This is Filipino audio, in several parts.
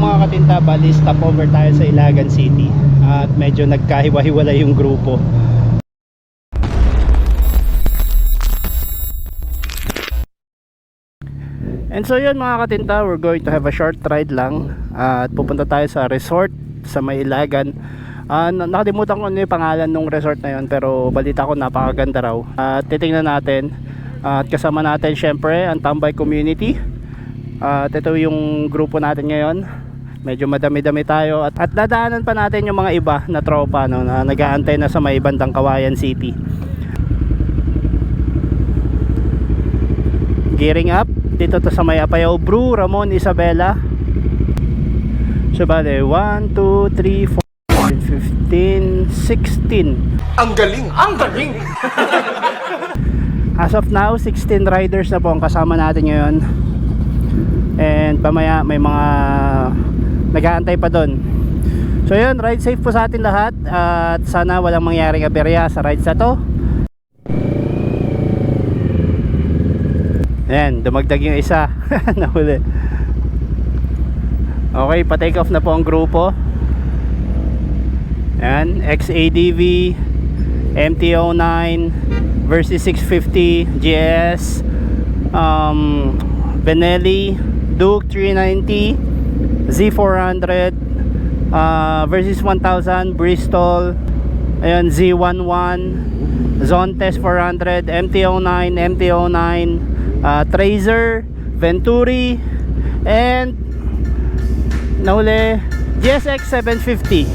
mga katinta, bali stopover tayo sa Ilagan City at medyo nagkahiwa-hiwalay yung grupo. And so yun mga katinta, we're going to have a short ride lang at pupunta tayo sa resort sa may Ilagan. Nakalimutan ko ano yung pangalan ng resort na yun, pero balita ko napakaganda raw. Titingnan natin at kasama natin syempre ang Tambay Community. At ito yung grupo natin ngayon. Medyo madami-dami tayo at dadaanan pa natin yung mga iba na tropa, no, na nag-aantay na sa may bandang Kawayan City. Gearing up dito to sa may Apayao Brew, Ramon Isabela. So bale 1, 2, 3, 4, 15, 16. Ang galing! Ang galing! As of now, 16 riders na po ang kasama natin ngayon. And pamaya may mga nag-aantay pa doon. So yun, ride safe po sa atin lahat. At sana walang mangyaring aberya sa rides na to. Ayan, dumagdag yung isa. Nahuli. Okay, pa-take off na po ang grupo. Ayan, XADV MT-09 Versys 650 GS, Benelli Duke 390, Z400, Versys 1000 Bristol, ayan, Z11, Zontes 400, MT-09, MT-09, Tracer, Venturi, and nahuli GSX 750.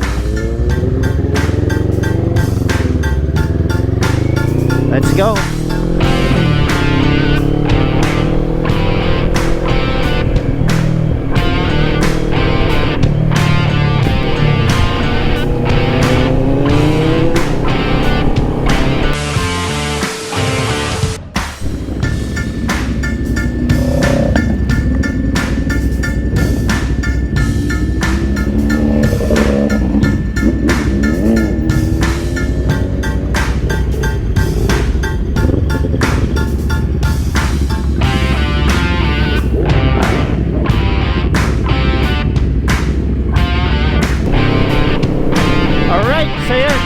Let's go.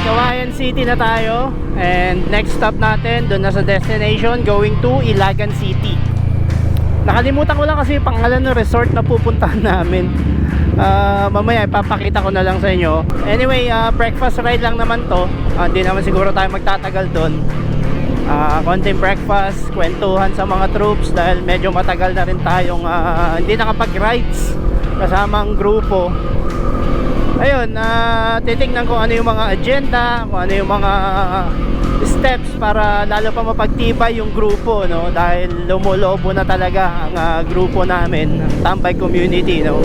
Kawayan City na tayo, and next stop natin doon na sa destination, going to Ilagan City. Nakalimutan ko lang kasi pangalan ng resort na pupuntahan namin. Mamaya ipapakita ko na lang sa inyo. Anyway, breakfast ride lang naman to. Hindi naman siguro tayo magtatagal doon. Konting breakfast, kwentuhan sa mga troops dahil medyo matagal na rin tayong hindi nakapag-rides kasama ang grupo. Ayun, titignan ko ano yung mga agenda, kung ano yung mga steps para lalo pa mapagtibay yung grupo, no? Dahil lumulobo na talaga ang grupo namin, Tambay Community, no?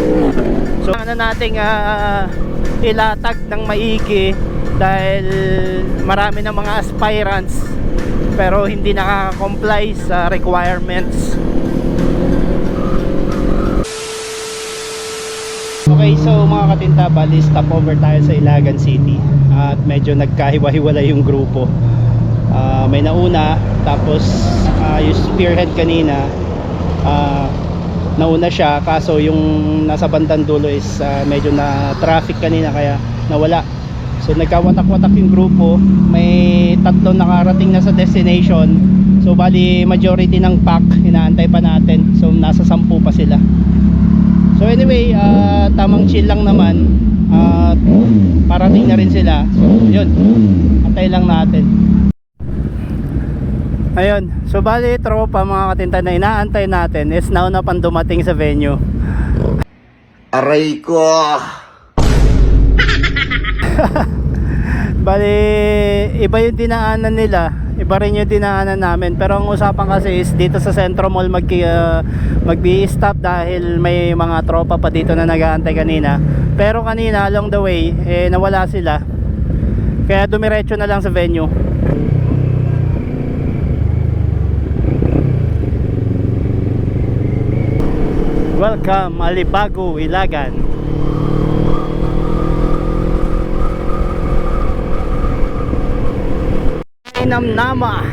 So ano nating ilatag ng maigi dahil marami ng mga aspirants pero hindi nakaka-comply sa requirements. Okay, so mga katinta, bali stopover tayo sa Ilagan City at medyo nagkahiwa-hiwalay yung grupo. May nauna, tapos yung spearhead kanina, nauna siya, kaso yung nasa bandang dulo is medyo na traffic kanina kaya nawala. So nagkawatak-watak yung grupo, may tatlo nakarating na sa destination. So bali majority ng pack inaantay pa natin, so nasa 10 pa sila. So anyway, tamang chill lang naman at parating na rin sila. So yun, antay lang natin. Ayun, so bali tropa mga katinta na inaantay natin is now na pang dumating sa venue. Aray ko! Bali, iba yung dinaanan nila, iba rin yung dinaanan namin. Pero ang usapan kasi is dito sa Centro Mall mag-i-stop dahil may mga tropa pa dito na nag-aantay kanina. Pero kanina along the way nawala sila, kaya dumiretso na lang sa venue. Welcome Alibago, Ilagan. Namnama.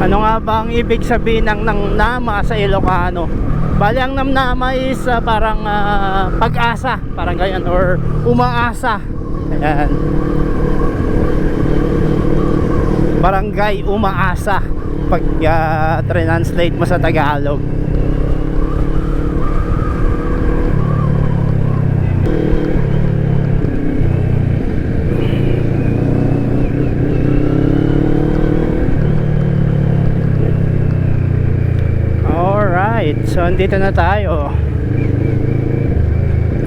Ano nga ba ang ibig sabihin ng nama sa Ilocano? Bali ang namnama is parang pag-asa, parang ganyan, or umaasa. Ayan. Barangay Umaasa pag translate mo sa Tagalog. Alright, so andito na tayo.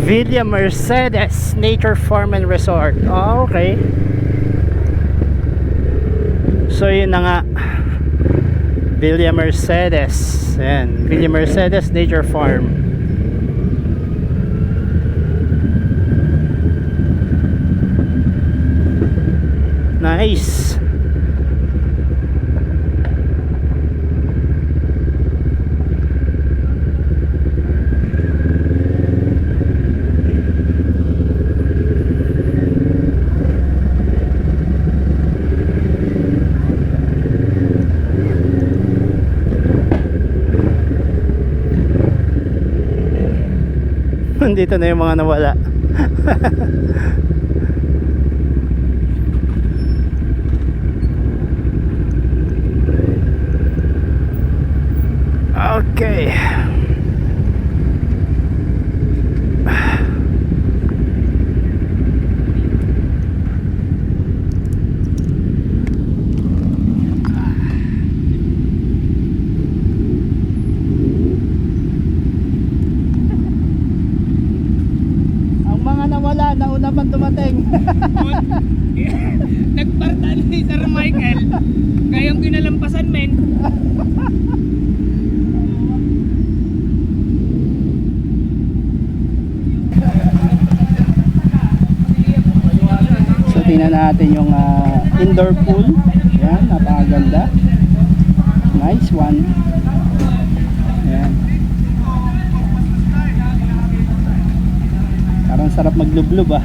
Villa Mercedes Nature Farm and Resort. Oh, okay. So yun na nga, Villa Mercedes. Ayan, Villa Mercedes Nature Farm. Nice. Dito na yung mga nawala. Okay. Nawala, nauna pang dumating. Nagpartal ni Sir Michael. Kayang kinalampasan, men. So tingnan natin yung indoor pool. Yan, napakaganda. Nice one. Yan. Parang sarap maglublob ah.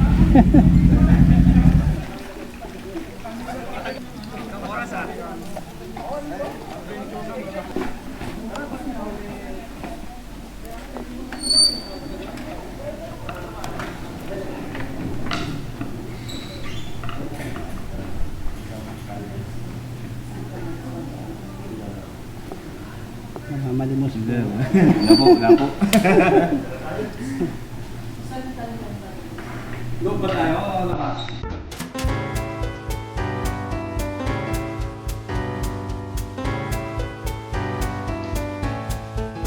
Malimos po. Lapo. Look ba tayo? Lakas.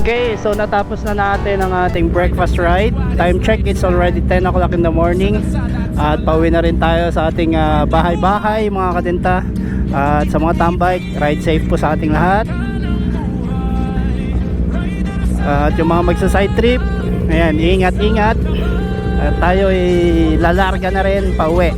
Okay, so natapos na natin ang ating breakfast ride. Time check, it's already 10 o'clock in the morning. At pauwi na rin tayo sa ating bahay-bahay mga katinta. At sa mga tambay, ride safe po sa ating lahat. At yung mga magsa-side trip, ayan, ingat-ingat. At tayo ay lalarga na rin pauwi.